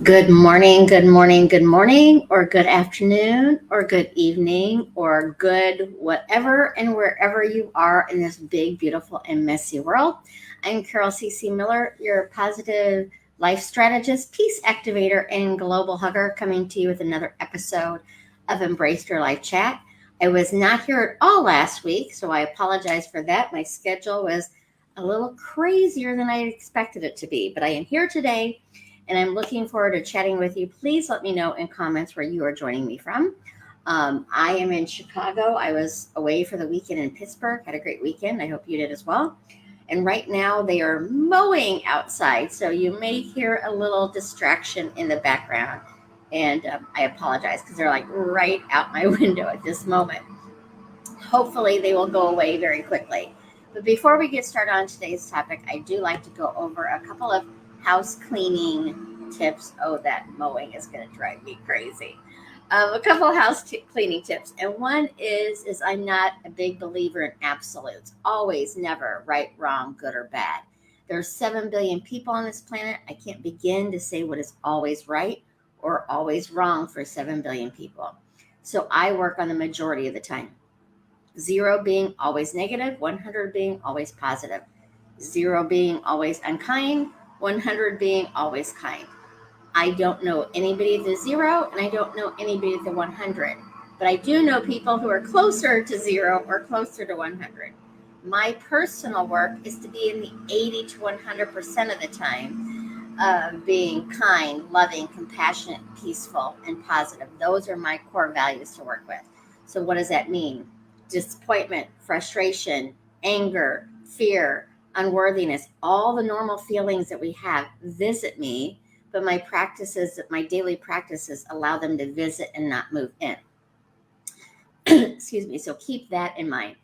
Good morning, good morning, good morning, or good afternoon, or good evening, or good whatever and wherever you are in this big, beautiful, and messy world. I'm Carol C.C. Miller, your positive life strategist, peace activator, and global hugger, coming to you with another episode of Embrace Your Life Chat. I was not here at all last week, so I apologize for that. My schedule was a little crazier than I expected it to be, but I am here today and I'm looking forward to chatting with you. Please let me know in comments where you are joining me from. I am in Chicago. I was away for the weekend in Pittsburgh. Had a great weekend. I hope you did as well. And right now they are mowing outside, so you may hear a little distraction in the background. And I apologize because they're like right out my window at this moment. Hopefully, they will go away very quickly. But before we get started on today's topic, I do like to go over a couple of house cleaning tips. Oh, that mowing is going to drive me crazy. A couple of cleaning tips, and one is I'm not a big believer in absolutes. Always, never, right, wrong, good or bad. There are 7 billion people on this planet. I can't begin to say what is always right or always wrong for 7 billion people. So I work on the majority of the time. Zero being always negative, 100 being always positive. Zero being always unkind, 100 being always kind. I don't know anybody at the zero, and I don't know anybody at the 100. But I do know people who are closer to zero or closer to 100. My personal work is to be in the 80 to 100% of the time, being kind, loving, compassionate, peaceful, and positive. Those are my core values to work with. So, what does that mean? Disappointment, frustration, anger, fear, unworthiness, all the normal feelings that we have visit me, but my daily practices allow them to visit and not move in. Excuse me. So keep that in mind.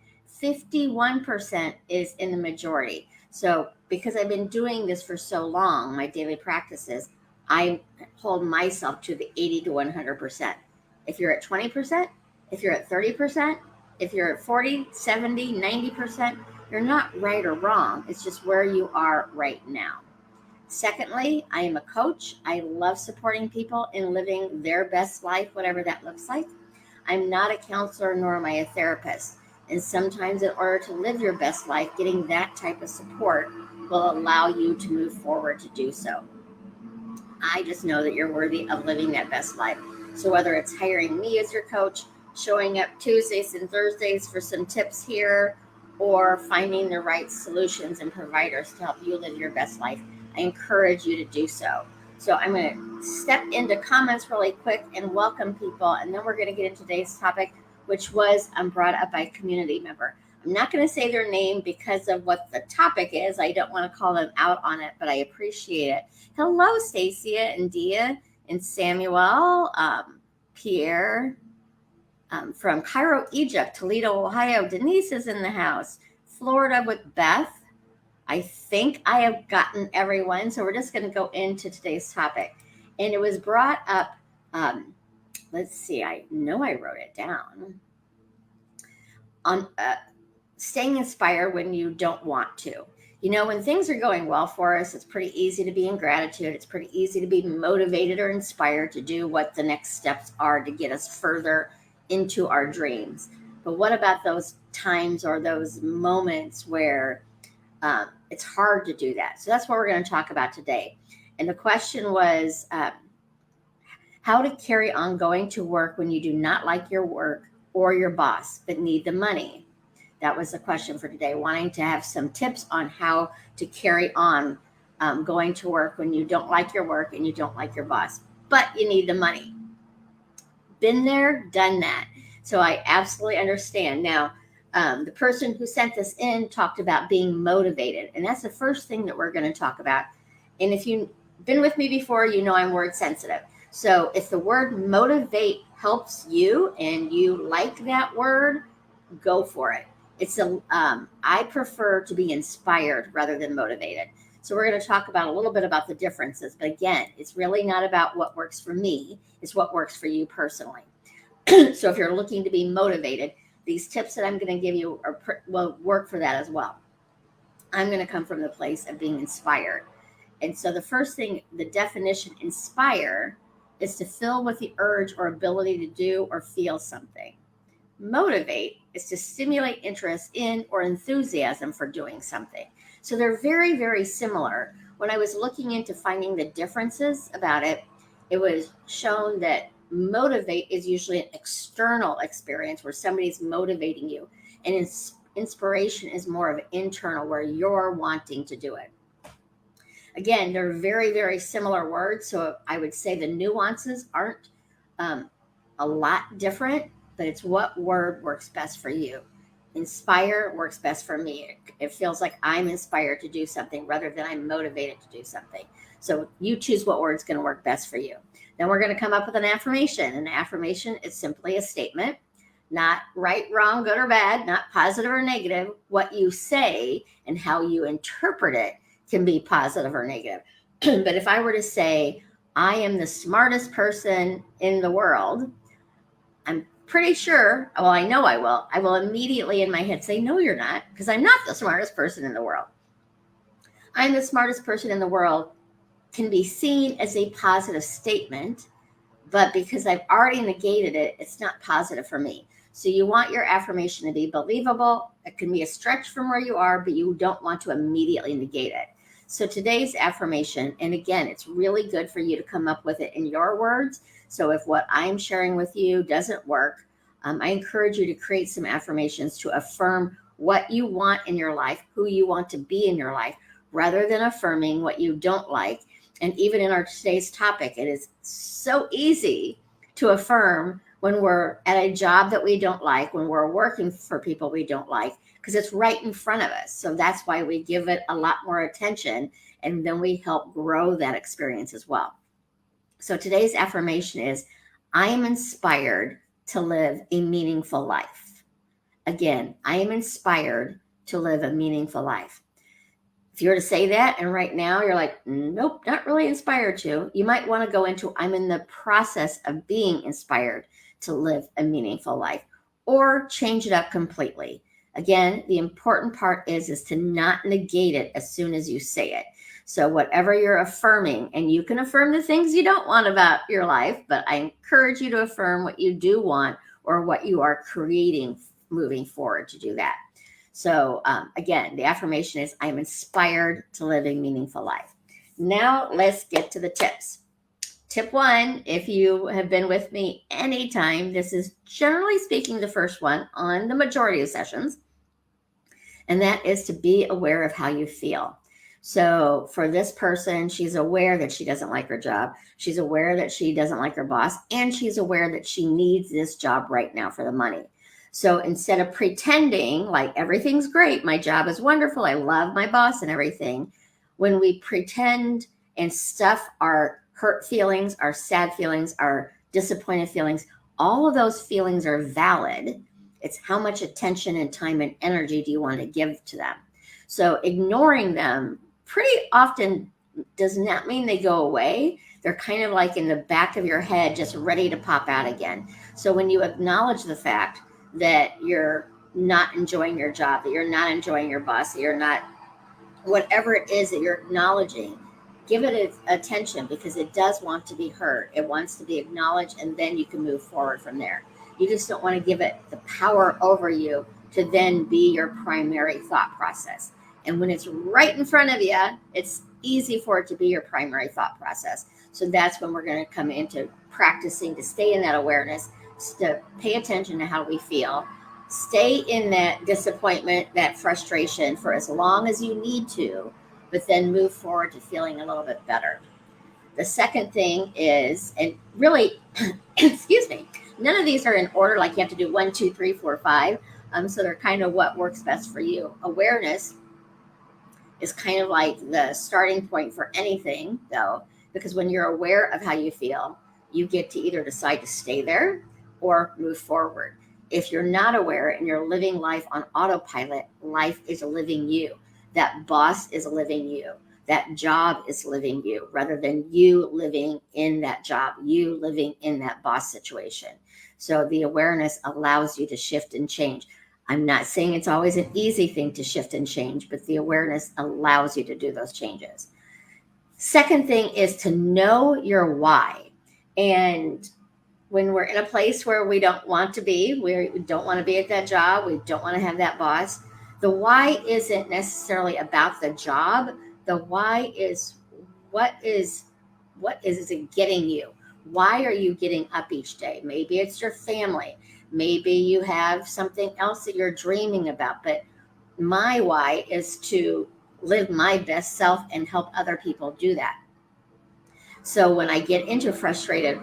51% is in the majority. So because I've been doing this for so long, my daily practices, I hold myself to the 80 to 100%. If you're at 20%, if you're at 30%, if you're at 40, 70, 90%, you're not right or wrong. It's just where you are right now. Secondly, I am a coach. I love supporting people in living their best life, whatever that looks like. I'm not a counselor, nor am I a therapist. And sometimes, in order to live your best life, getting that type of support will allow you to move forward to do so. I just know that you're worthy of living that best life. So, whether it's hiring me as your coach, showing up Tuesdays and Thursdays for some tips here, or finding the right solutions and providers to help you live your best life, I encourage you to do so. So I'm going to step into comments really quick and welcome people, and then we're going to get into today's topic, which was brought up by a community member. I'm not going to say their name because of what the topic is. I don't want to call them out on it, but I appreciate it. Hello, Stacia and Dia and Samuel, Pierre, from Cairo, Egypt, Toledo, Ohio. Denise is in the house. Florida with Beth. I think I have gotten everyone. So we're just going to go into today's topic. And it was brought up. Let's see. I know I wrote it down. On staying inspired when you don't want to. You know, when things are going well for us, it's pretty easy to be in gratitude. It's pretty easy to be motivated or inspired to do what the next steps are to get us further into our dreams. But what about those times or those moments where it's hard to do that? So that's what we're going to talk about today. And the question was how to carry on going to work when you do not like your work or your boss, but need the money. That was the question for today, wanting to have some tips on how to carry on going to work when you don't like your work and you don't like your boss, but you need the money. Been there, done that. So I absolutely understand. Now, the person who sent this in talked about being motivated, and that's the first thing that we're going to talk about. And if you've been with me before, you know I'm word sensitive. So if the word motivate helps you and you like that word, go for it. I prefer to be inspired rather than motivated. So we're going to talk about a little bit about the differences. But again, it's really not about what works for me. It's what works for you personally. So if you're looking to be motivated, these tips that I'm going to give you will work for that as well. I'm going to come from the place of being inspired. And so the first thing, the definition inspire is to fill with the urge or ability to do or feel something. Motivate is to stimulate interest in or enthusiasm for doing something. So they're very, very similar. When I was looking into finding the differences about it, it was shown that motivate is usually an external experience where somebody's motivating you, and inspiration is more of internal where you're wanting to do it. Again, they're very, very similar words. So I would say the nuances aren't a lot different, but it's what word works best for you. Inspire works best for me. It feels like I'm inspired to do something rather than I'm motivated to do something. So you choose what word's going to work best for you. Then we're going to come up with an affirmation. An affirmation is simply a statement, not right, wrong, good or bad, not positive or negative. What you say and how you interpret it can be positive or negative. But if I were to say, I am the smartest person in the world, I'm pretty sure, well, I know I will immediately in my head say, no, you're not, because I'm not the smartest person in the world. I'm the smartest person in the world can be seen as a positive statement, but because I've already negated it, it's not positive for me. So you want your affirmation to be believable. It can be a stretch from where you are, but you don't want to immediately negate it. So today's affirmation, and again, it's really good for you to come up with it in your words. So if what I'm sharing with you doesn't work, I encourage you to create some affirmations to affirm what you want in your life, who you want to be in your life, rather than affirming what you don't like. And even in our today's topic, it is so easy to affirm when we're at a job that we don't like, when we're working for people we don't like, because it's right in front of us. So that's why we give it a lot more attention, and then we help grow that experience as well. So today's affirmation is, I am inspired to live a meaningful life. Again, I am inspired to live a meaningful life. If you were to say that and right now you're like, nope, not really inspired to, you might want to go into, I'm in the process of being inspired to live a meaningful life, or change it up completely. Again, the important part is to not negate it as soon as you say it. So whatever you're affirming, and you can affirm the things you don't want about your life, but I encourage you to affirm what you do want or what you are creating moving forward to do that. So again, the affirmation is, I'm inspired to live a meaningful life. Now let's get to the tips. Tip 1, if you have been with me anytime, this is generally speaking the first one on the majority of sessions, and that is to be aware of how you feel. So for this person, she's aware that she doesn't like her job. She's aware that she doesn't like her boss, and she's aware that she needs this job right now for the money. So instead of pretending like everything's great, my job is wonderful, I love my boss and everything, when we pretend and stuff our hurt feelings, our sad feelings, our disappointed feelings, all of those feelings are valid. It's how much attention and time and energy do you want to give to them. So ignoring them pretty often does not mean they go away. They're kind of like in the back of your head, just ready to pop out again. So when you acknowledge the fact that you're not enjoying your job, that you're not enjoying your boss, that you're not, whatever it is that you're acknowledging, give it attention, because it does want to be heard. It wants to be acknowledged, and then you can move forward from there. You just don't want to give it the power over you to then be your primary thought process. And when it's right in front of you, it's easy for it to be your primary thought process. So that's when we're going to come into practicing to stay in that awareness, to pay attention to how we feel, stay in that disappointment, that frustration for as long as you need to, but then move forward to feeling a little bit better. The second thing is, and really, excuse me, none of these are in order, like you have to do 1, 2, 3, 4, 5. So they're kind of what works best for you. Awareness is kind of like the starting point for anything, though, because when you're aware of how you feel, you get to either decide to stay there or move forward. If you're not aware and you're living life on autopilot, life is living you. That boss is living you. That job is living you, rather than you living in that job, you living in that boss situation. So the awareness allows you to shift and change. I'm not saying it's always an easy thing to shift and change, but the awareness allows you to do those changes. Second thing is to know your why. And when we're in a place where we don't want to be, we don't want to be at that job, we don't want to have that boss, the why isn't necessarily about the job. The why is what is what is it getting you? Why are you getting up each day? Maybe it's your family. Maybe you have something else that you're dreaming about. But my why is to live my best self and help other people do that. So when I get into frustrated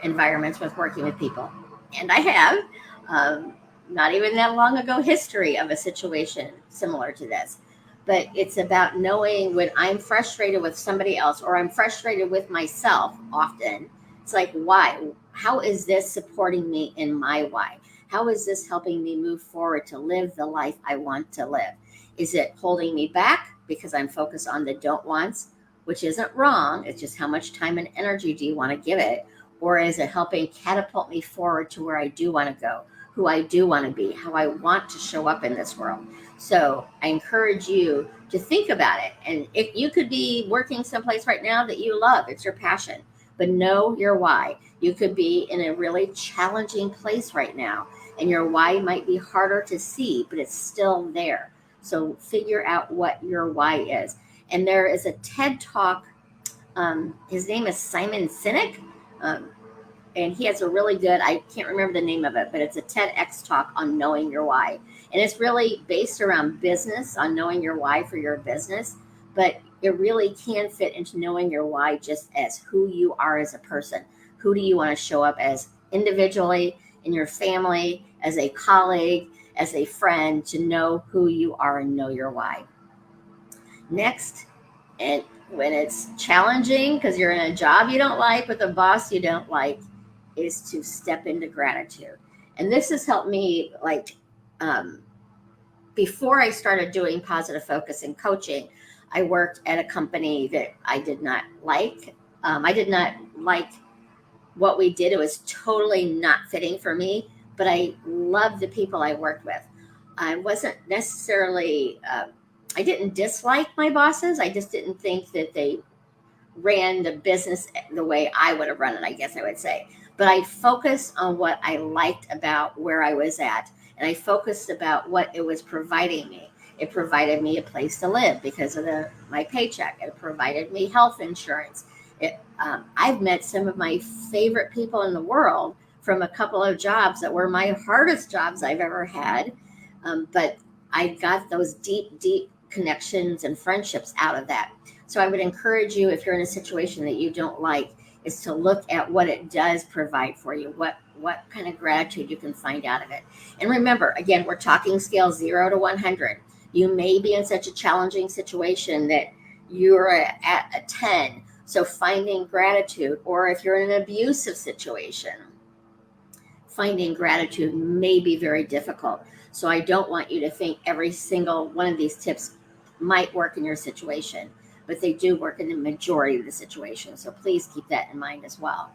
environments with working with people, and I have, um, not even that long ago history of a situation similar to this, but it's about knowing when I'm frustrated with somebody else or I'm frustrated with myself often. It's like, why? How is this supporting me in my why? How is this helping me move forward to live the life I want to live? Is it holding me back because I'm focused on the don't wants, which isn't wrong? It's just how much time and energy do you want to give it? Or is it helping catapult me forward to where I do want to go, who I do want to be, how I want to show up in this world? So I encourage you to think about it. And if you could be working someplace right now that you love, it's your passion, but know your why. You could be in a really challenging place right now, and your why might be harder to see, but it's still there. So figure out what your why is. And there is a TED talk. His name is Simon Sinek. Um, and he has a really good, I can't remember the name of it, but it's a TEDx talk on knowing your why. And it's really based around business, on knowing your why for your business. But it really can fit into knowing your why just as who you are as a person. Who do you want to show up as individually, in your family, as a colleague, as a friend, to know who you are and know your why. Next, and when it's challenging because you're in a job you don't like with a boss you don't like, is to step into gratitude. And this has helped me, like, um, before I started doing positive focus and coaching, I worked at a company that I did not like. I did not like what we did. It was totally not fitting for me, but I loved the people I worked with. I wasn't necessarily, I didn't dislike my bosses. I just didn't think that they ran the business the way I would have run it, I guess I would say. But I focused on what I liked about where I was at, and I focused about what it was providing me. It provided me a place to live because of my paycheck. It provided me health insurance. I've met some of my favorite people in the world from a couple of jobs that were my hardest jobs I've ever had. But I got those deep, deep connections and friendships out of that. So I would encourage you, if you're in a situation that you don't like, is to look at what it does provide for you, what kind of gratitude you can find out of it. And remember, again, we're talking scale 0 to 100. You may be in such a challenging situation that you're at a 10. So finding gratitude, or if you're in an abusive situation, finding gratitude may be very difficult. So I don't want you to think every single one of these tips might work in your situation, but they do work in the majority of the situation. So please keep that in mind as well.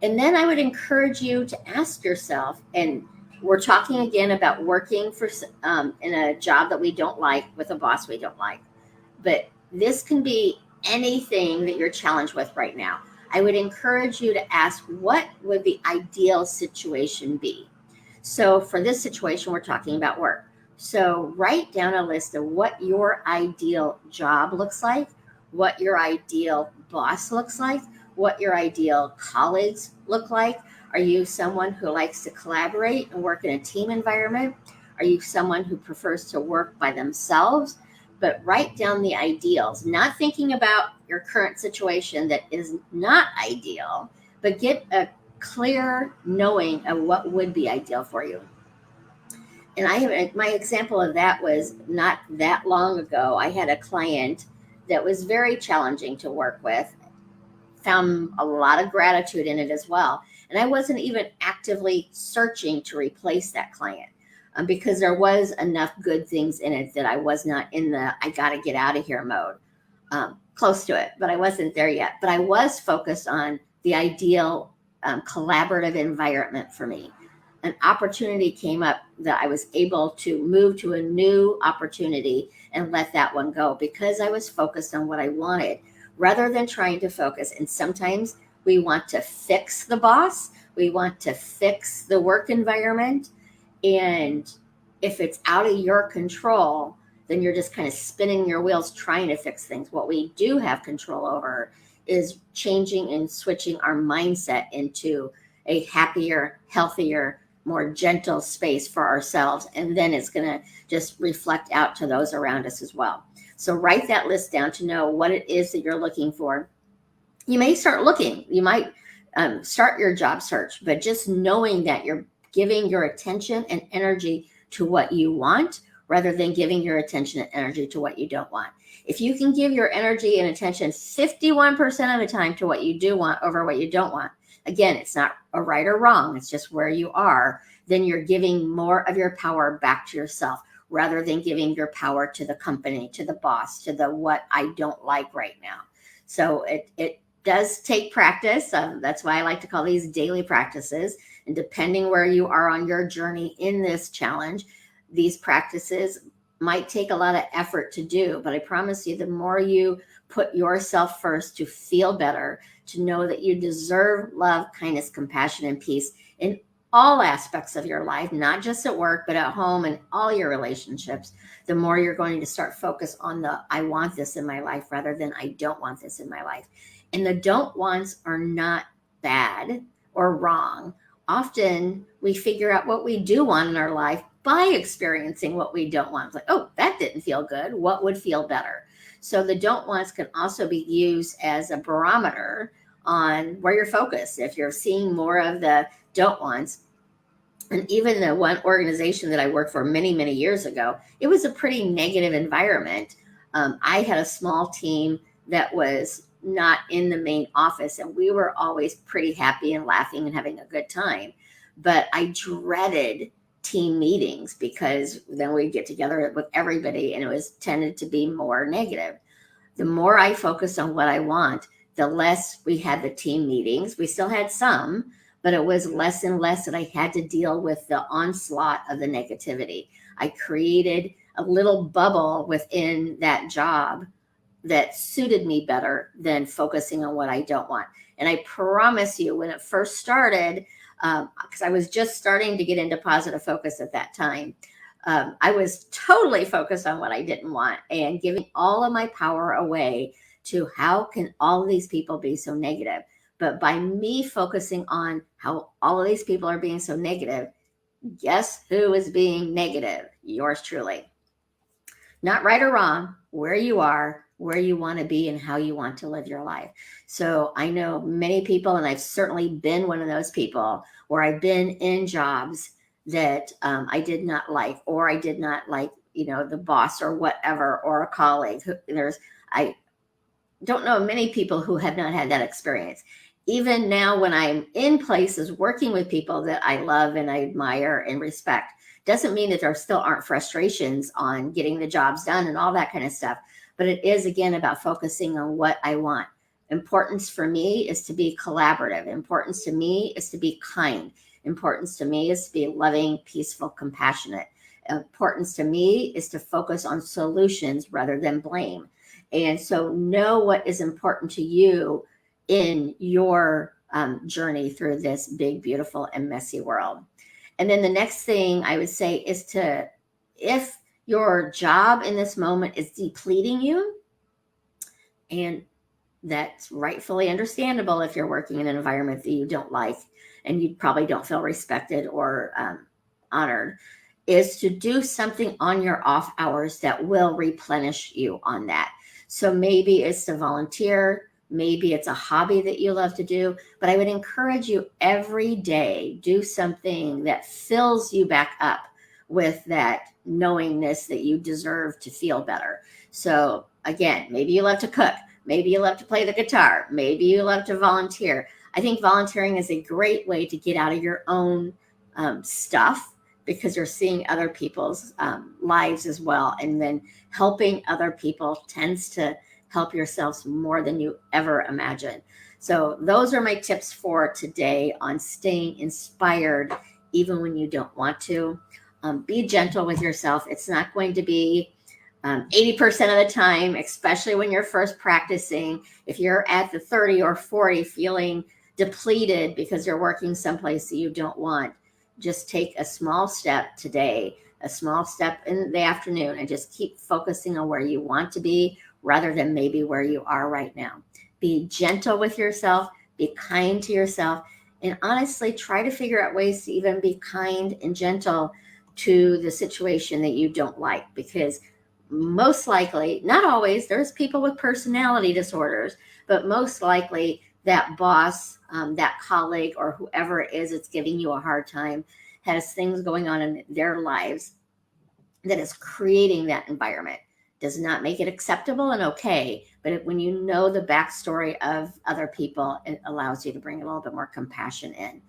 And then I would encourage you to ask yourself, and we're talking again about working for in a job that we don't like with a boss we don't like, but this can be anything that you're challenged with right now. I would encourage you to ask, what would the ideal situation be? So for this situation, we're talking about work. So write down a list of what your ideal job looks like, what your ideal boss looks like, what your ideal colleagues look like. Are you someone who likes to collaborate and work in a team environment? Are you someone who prefers to work by themselves? But write down the ideals, not thinking about your current situation that is not ideal, but get a clear knowing of what would be ideal for you. And I have my example of that was not that long ago. I had a client that was very challenging to work with, found a lot of gratitude in it as well. And I wasn't even actively searching to replace that client, because there was enough good things in it that I was not in the I got to get out of here mode. Close to it, but I wasn't there yet. But I was focused on the ideal collaborative environment for me. An opportunity came up that I was able to move to a new opportunity and let that one go because I was focused on what I wanted rather than trying to focus. And sometimes we want to fix the boss, we want to fix the work environment. And if it's out of your control, then you're just kind of spinning your wheels trying to fix things. What we do have control over is changing and switching our mindset into a happier, healthier, more gentle space for ourselves. And then it's going to just reflect out to those around us as well. So write that list down to know what it is that you're looking for. You may start looking, you might start your job search, but just knowing that you're giving your attention and energy to what you want rather than giving your attention and energy to what you don't want. If you can give your energy and attention 51% of the time to what you do want over what you don't want, again, it's not a right or wrong, it's just where you are, then you're giving more of your power back to yourself rather than giving your power to the company, to the boss, to the what I don't like right now. So it does take practice. That's why I like to call these daily practices. And depending where you are on your journey in this challenge, these practices might take a lot of effort to do. But I promise you, the more you put yourself first to feel better, to know that you deserve love, kindness, compassion, and peace in all aspects of your life, not just at work, but at home and all your relationships, the more you're going to start focus on the I want this in my life rather than I don't want this in my life. And the don't wants are not bad or wrong. Often we figure out what we do want in our life by experiencing what we don't want. It's like, oh, that didn't feel good. What would feel better? So the don't wants can also be used as a barometer on where you're focused. If you're seeing more of the don't wants, and even the one organization that I worked for many, many years ago, it was a pretty negative environment. I had a small team that was not in the main office, and we were always pretty happy and laughing and having a good time. But I dreaded team meetings because then we'd get together with everybody and it was tended to be more negative. The more I focused on what I want, the less we had the team meetings. We still had some, but it was less and less that I had to deal with the onslaught of the negativity. I created a little bubble within that job that suited me better than focusing on what I don't want. And I promise you, when it first started, because I was just starting to get into positive focus at that time, I was totally focused on what I didn't want and giving all of my power away to how can all of these people be so negative. But by me focusing on how all of these people are being so negative, guess who is being negative? Yours truly. Not right or wrong, where you are, where you want to be, and how you want to live your life. So I know many people, and I've certainly been one of those people where I've been in jobs that I did not like, or I did not like, the boss or whatever, or a colleague. I don't know many people who have not had that experience. Even now, when I'm in places working with people that I love and I admire and respect, doesn't mean that there still aren't frustrations on getting the jobs done and all that kind of stuff. But it is, again, about focusing on what I want. Importance for me is to be collaborative. Importance to me is to be kind. Importance to me is to be loving, peaceful, compassionate. Importance to me is to focus on solutions rather than blame. And so know what is important to you in your journey through this big, beautiful, and messy world. And then the next thing I would say is if your job in this moment is depleting you, and that's rightfully understandable if you're working in an environment that you don't like and you probably don't feel respected or honored, is to do something on your off hours that will replenish you on that. So maybe it's to volunteer, maybe it's a hobby that you love to do, but I would encourage you every day, do something that fills you back up with that knowingness that you deserve to feel better. So again, maybe you love to cook, maybe you love to play the guitar, maybe you love to volunteer. I think volunteering is a great way to get out of your own stuff, because you're seeing other people's lives as well. And then helping other people tends to help yourselves more than you ever imagine. So those are my tips for today on staying inspired even when you don't want to. Be gentle with yourself. It's not going to be 80% of the time, especially when you're first practicing, if you're at the 30 or 40 feeling depleted because you're working someplace that you don't want, just take a small step today, a small step in the afternoon, and just keep focusing on where you want to be rather than maybe where you are right now. Be gentle with yourself, be kind to yourself, and honestly try to figure out ways to even be kind and gentle to the situation that you don't like, because most likely, not always, there's people with personality disorders, but most likely that boss, that colleague, or whoever it is that's giving you a hard time has things going on in their lives that is creating that environment. Does not make it acceptable and okay, but when you know the backstory of other people, it allows you to bring a little bit more compassion in.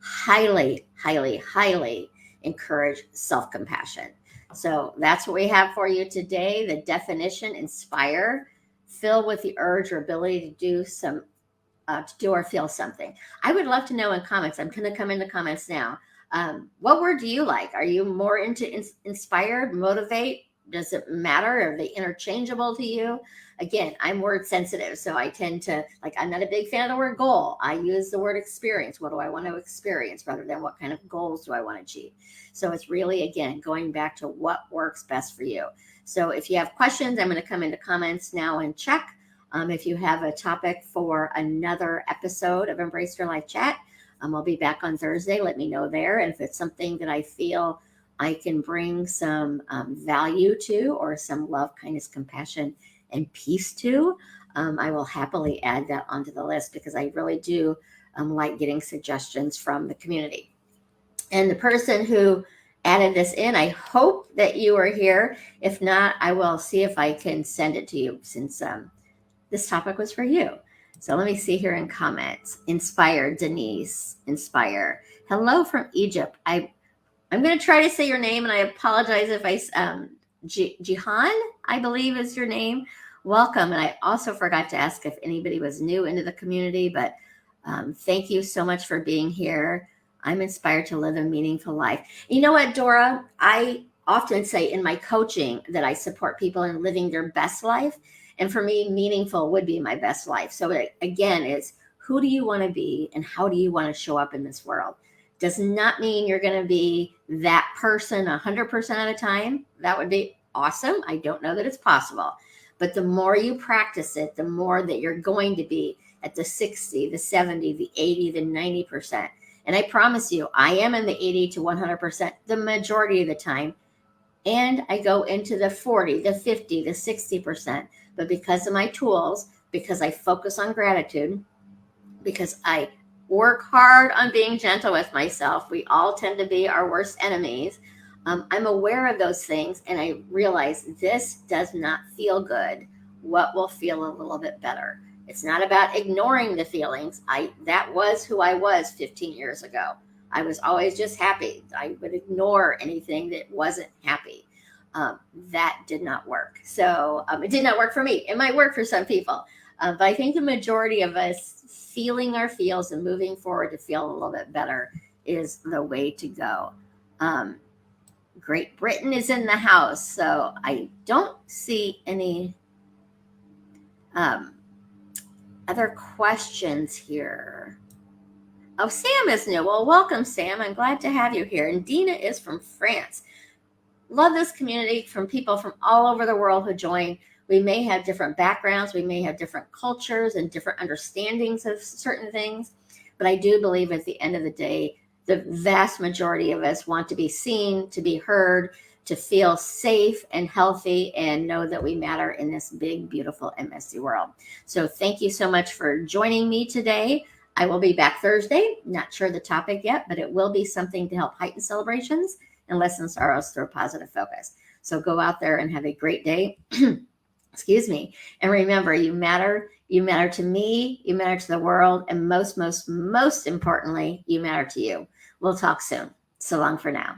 Highly, highly, highly encourage self-compassion. So that's what we have for you today. The definition: inspire, fill with the urge or ability to do or feel something. I would love to know in comments. I'm going to come into comments now. What word do you like? Are you more into inspired, motivate? Does it matter? Are they interchangeable to you? Again, I'm word sensitive, so I tend to, I'm not a big fan of the word goal. I use the word experience. What do I want to experience rather than what kind of goals do I want to achieve? So it's really, again, going back to what works best for you. So if you have questions, I'm going to come into comments now and check. If you have a topic for another episode of Embrace Your Life Chat, I'll be back on Thursday. Let me know there. And if it's something that I feel I can bring some value to, or some love, kindness, compassion, and peace to, I will happily add that onto the list, because I really do like getting suggestions from the community. And the person who added this in, I hope that you are here. If not, I will see if I can send it to you, since this topic was for you. So let me see here in comments. Inspire, Denise, inspire. Hello from Egypt. I'm going to try to say your name, and I apologize if Jihan, I believe is your name. Welcome. And I also forgot to ask if anybody was new into the community, but thank you so much for being here. I'm inspired to live a meaningful life. You know what, Dora? I often say in my coaching that I support people in living their best life. And for me, meaningful would be my best life. So again, it's who do you want to be and how do you want to show up in this world? Does not mean you're going to be that person 100% of the time. That would be awesome. I don't know that it's possible. But the more you practice it, the more that you're going to be at the 60, the 70, the 80, the 90%. And I promise you, I am in the 80 to 100% the majority of the time. And I go into the 40, the 50, the 60%. But because of my tools, because I focus on gratitude, because I work hard on being gentle with myself, we all tend to be our worst enemies. I'm aware of those things, and I realize this does not feel good. What will feel a little bit better? It's not about ignoring the feelings. That was who I was 15 years ago. I was always just happy. I would ignore anything that wasn't happy. That did not work. So it did not work for me. It might work for some people. But I think the majority of us feeling our feels and moving forward to feel a little bit better is the way to go. Great Britain is in the house. So I don't see any other questions here. Oh, Sam is new. Well, welcome, Sam. I'm glad to have you here. And Dina is from France. Love this community, from people from all over the world who join. We may have different backgrounds. We may have different cultures and different understandings of certain things. But I do believe at the end of the day, the vast majority of us want to be seen, to be heard, to feel safe and healthy, and know that we matter in this big, beautiful, and messy world. So thank you so much for joining me today. I will be back Thursday. Not sure the topic yet, but it will be something to help heighten celebrations and lessen sorrows through a positive focus. So go out there and have a great day. Excuse me. And remember, you matter. You matter to me. You matter to the world. And most importantly, you matter to you. We'll talk soon. So long for now.